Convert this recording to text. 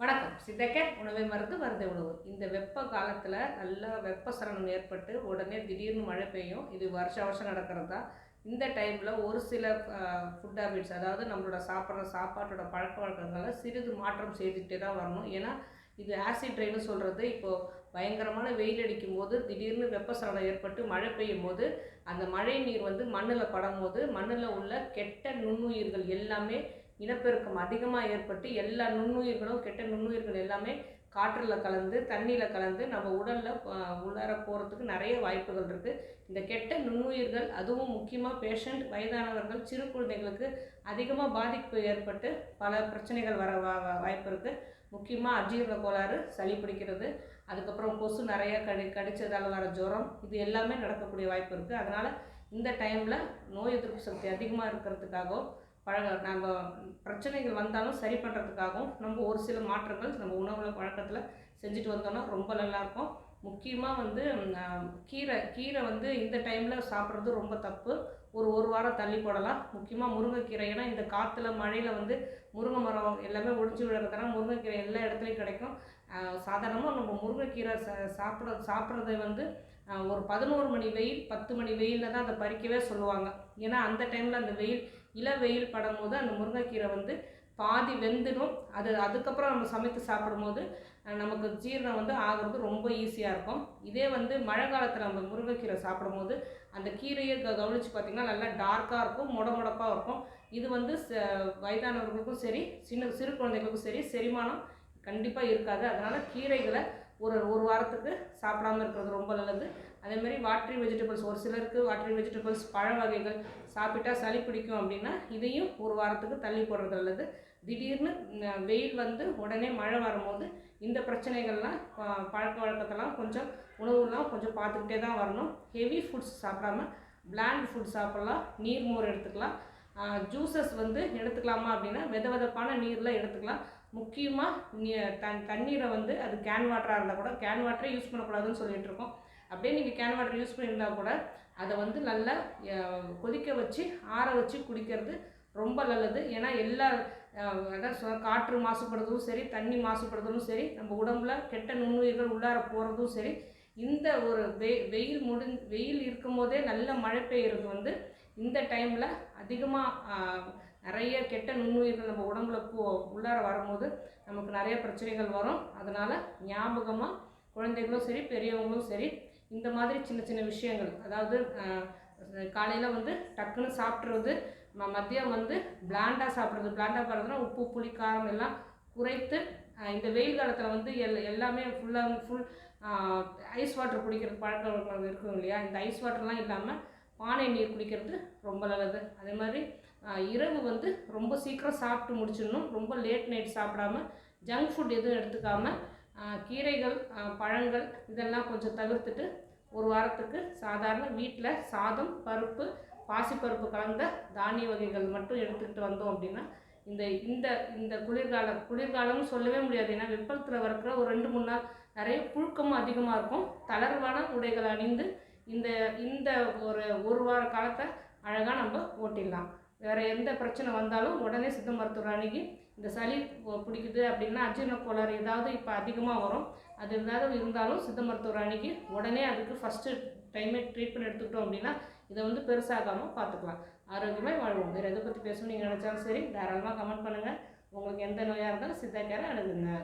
வணக்கம். சித்தக்கேர் உணவை மருந்து மருந்தை உணவு. இந்த வெப்ப காலத்தில் நல்லா வெப்பசலனம் ஏற்பட்டு உடனே திடீர்னு மழை பெய்யும். இது வருஷம் நடக்கிறது தான். இந்த டைமில் ஒரு சில ஃபுட் ஹேபிட்ஸ், அதாவது நம்மளோட சாப்பிட்ற சாப்பாட்டோட பழக்கவழக்கங்களை சிறிது மாற்றம் செய்துகிட்டே தான் வரணும். ஏன்னா இது ஆசிட் ரெயின்னு சொல்கிறது. இப்போது பயங்கரமான வெயில் அடிக்கும் போது திடீர்னு வெப்பசலனம் ஏற்பட்டு மழை பெய்யும் போது அந்த மழை நீர் வந்து மண்ணில் படும் போது மண்ணில் உள்ள கெட்ட நுண்ணுயிர்கள் எல்லாமே இனப்பெருக்கம் அதிகமாக ஏற்பட்டு எல்லா நுண்ணுயிர்களும் கெட்ட நுண்ணுயிர்கள் எல்லாமே காற்றில் கலந்து தண்ணியில் கலந்து நம்ம உடலில் உள்ளார போகிறதுக்கு நிறைய வாய்ப்புகள் இருக்குது. இந்த கெட்ட நுண்ணுயிர்கள் அதுவும் முக்கியமாக பேஷண்ட், வயதானவர்கள், சிறு குழந்தைகளுக்கு அதிகமாக பாதிப்பு ஏற்பட்டு பல பிரச்சனைகள் வர வாய்ப்பு இருக்குது. முக்கியமாக அஜீரண கோளாறு, சளி பிடிக்கிறது, அதுக்கப்புறம் கொசு நிறையா கடித்ததால் வர ஜுரம், இது எல்லாமே நடக்கக்கூடிய வாய்ப்பு இருக்குது. அதனால் இந்த டைமில் நோய் எதிர்ப்பு சக்தி அதிகமாக இருக்கிறதுக்காகவும் நம்ம பிரச்சனைகள் வந்தாலும் சரி பண்ணுறதுக்காகவும் நம்ம ஒரு சில மாற்றங்கள் நம்ம உணவில் பழக்கத்தில் செஞ்சுட்டு வந்தோம்னா ரொம்ப நல்லாயிருக்கும். முக்கியமாக வந்து கீரை வந்து இந்த டைமில் சாப்பிட்றது ரொம்ப தப்பு. ஒரு வாரம் தள்ளி போடலாம். முக்கியமாக முருங்கைக்கீரை, ஏன்னா இந்த காற்றுல மழையில் வந்து முருங்கை மரம் எல்லாமே ஒடிஞ்சு விழுறதுனால முருங்கைக்கீரை எல்லா இடத்துலையும் கிடைக்கும். சாதாரணமாக நம்ம முருங்கைக்கீரை சாப்பிட்றதை வந்து ஒரு 11 மணி வெயில் 10 மணி வெயிலில் தான் அதை பறிக்கவே சொல்லுவாங்க. ஏன்னா அந்த டைமில் அந்த இள வெயில் படும் போது அந்த முருங்கைக்கீரை வந்து பாதி வெந்துடும். அதுக்கப்புறம் நம்ம சமைத்து சாப்பிடும்போது நமக்கு ஜீரணம் வந்து ஆகிறது ரொம்ப ஈஸியாக இருக்கும். இதே வந்து மழை காலத்தில் நம்ம முருங்கைக்கீரை சாப்பிடும்போது அந்த கீரையை கவனித்து பார்த்திங்கன்னா நல்லா டார்க்காக இருக்கும், முடப்பாக இருக்கும். இது வந்து வயதானவர்களுக்கும் சரி, சிறு குழந்தைகளுக்கும் சரி செரிமானம் கண்டிப்பாக இருக்காது. அதனால் கீரைகளை ஒரு வாரத்துக்கு சாப்பிடாமல் இருக்கிறது ரொம்ப நல்லது. அதேமாதிரி வாட்டரி வெஜிடபிள்ஸ், ஒரு சிலருக்கு வாட்டரி வெஜிடபிள்ஸ், பழ வகைகள் சாப்பிட்டா சளி பிடிக்கும் அப்படின்னா இதையும் ஒரு வாரத்துக்கு தள்ளி போடுறது நல்லது. திடீர்னு வெயில் வந்து உடனே மழை வரும்போது இந்த பிரச்சனைகள்லாம் பழக்க வழக்கத்தெல்லாம் கொஞ்சம் உணவுலாம் கொஞ்சம் பார்த்துக்கிட்டே தான் வரணும். ஹெவி ஃபுட்ஸ் சாப்பிடாம பிளாண்ட் ஃபுட் சாப்பிட்லாம். நீர்மோர் எடுத்துக்கலாம். ஜூஸஸ் வந்து எடுத்துக்கலாமா அப்படின்னா வெதப்பான நீரில் எடுத்துக்கலாம். முக்கியமாக தண்ணீரை வந்து அது கேன் வாட்டராக இருந்தால் கூட கேன் வாட்டரே யூஸ் பண்ணக்கூடாதுன்னு சொல்லிகிட்டு இருக்கோம். அப்படியே நீங்கள் கேன் வாட்டர் யூஸ் பண்ணியிருந்தால் கூட அதை வந்து நல்லா கொதிக்க வச்சு ஆற வச்சு குடிக்கிறது ரொம்ப நல்லது. ஏன்னா எல்லா அதான் காற்று மாசுபடுறதும் சரி, தண்ணி மாசுபடுறதும் சரி, நம்ம உடம்புல கெட்ட நுண்ணுயிர்கள் உள்ளார போகிறதும் சரி, இந்த ஒரு வெயில் இருக்கும் போதே நல்ல மழை பெய்கிறது வந்து இந்த டைமில் அதிகமாக நிறைய கெட்ட நுண்ணுயிர்கள் நம்ம உடம்புல உள்ளார வரும்போது நமக்கு நிறைய பிரச்சனைகள் வரும். அதனால் ஞாபகமாக குழந்தைகளும் சரி பெரியவங்களும் சரி இந்த மாதிரி சின்ன சின்ன விஷயங்கள், அதாவது காலையில் வந்து டக்குன்னு சாப்பிட்றது, மதியம் வந்து பிளாண்டாக சாப்பிட்றது. பிளாண்டாக பாருறதுனா உப்பு, புளி, காரம் எல்லாம் குறைத்து இந்த வெயில் காலத்தில் வந்து எல்லாமே ஃபுல் ஐஸ் வாட்டர் குடிக்கிறது பழக்கம் இருக்கும் இல்லையா? இந்த ஐஸ் வாட்டர்லாம் இல்லாமல் பானை நீர் குடிக்கிறது ரொம்ப நல்லது. அதே மாதிரி இரவு வந்து ரொம்ப சீக்கிரம் சாப்பிட்டு முடிச்சிடணும். ரொம்ப லேட் நைட் சாப்பிடாம ஜங்க் ஃபுட் எதுவும் எடுத்துக்காமல் கீரைகள், பழங்கள் இதெல்லாம் கொஞ்சம் தவிர்த்துட்டு ஒரு வாரத்துக்கு சாதாரண வீட்டில் சாதம், பருப்பு, பாசிப்பருப்பு கலந்த தானிய வகைகள் மட்டும் எடுத்துக்கிட்டு வந்தோம் அப்படின்னா இந்த இந்த இந்த குளிர்காலம்னு சொல்லவே முடியாது. ஏன்னா வெப்பத்தில் வரக்கிற ஒரு 2-3 நாள் நிறைய புழுக்கமும் அதிகமாக இருக்கும். தளர்வான உடைகள் அணிந்து இந்த இந்த ஒரு வார காலத்தை அழகாக நம்ம ஓட்டிடலாம். வேறு எந்த பிரச்சனை வந்தாலும் உடனே சித்த மருத்துவர் அணுகி, இந்த சளி பிடிக்குது அப்படின்னா அஜீரண கோளாறு ஏதாவது இப்போ அதிகமாக வரும், அது இருந்தாலும் சித்த மருத்துவர் அணுகி உடனே அதுக்கு ஃபஸ்ட்டு டைமே ட்ரீட்மெண்ட் எடுத்துக்கிட்டோம் அப்படின்னா இதை வந்து பெருசாகாமல் பார்த்துக்கலாம். ஆரோக்கியமாக வாழ்வோம். வேறு எதை பற்றி பேசணும்னு நீங்கள் நினச்சாலும் சரி தாராளமாக கமெண்ட் பண்ணுங்கள். உங்களுக்கு எந்த நோயாக இருந்தாலும் சித்தா கேரை அணுகுங்க.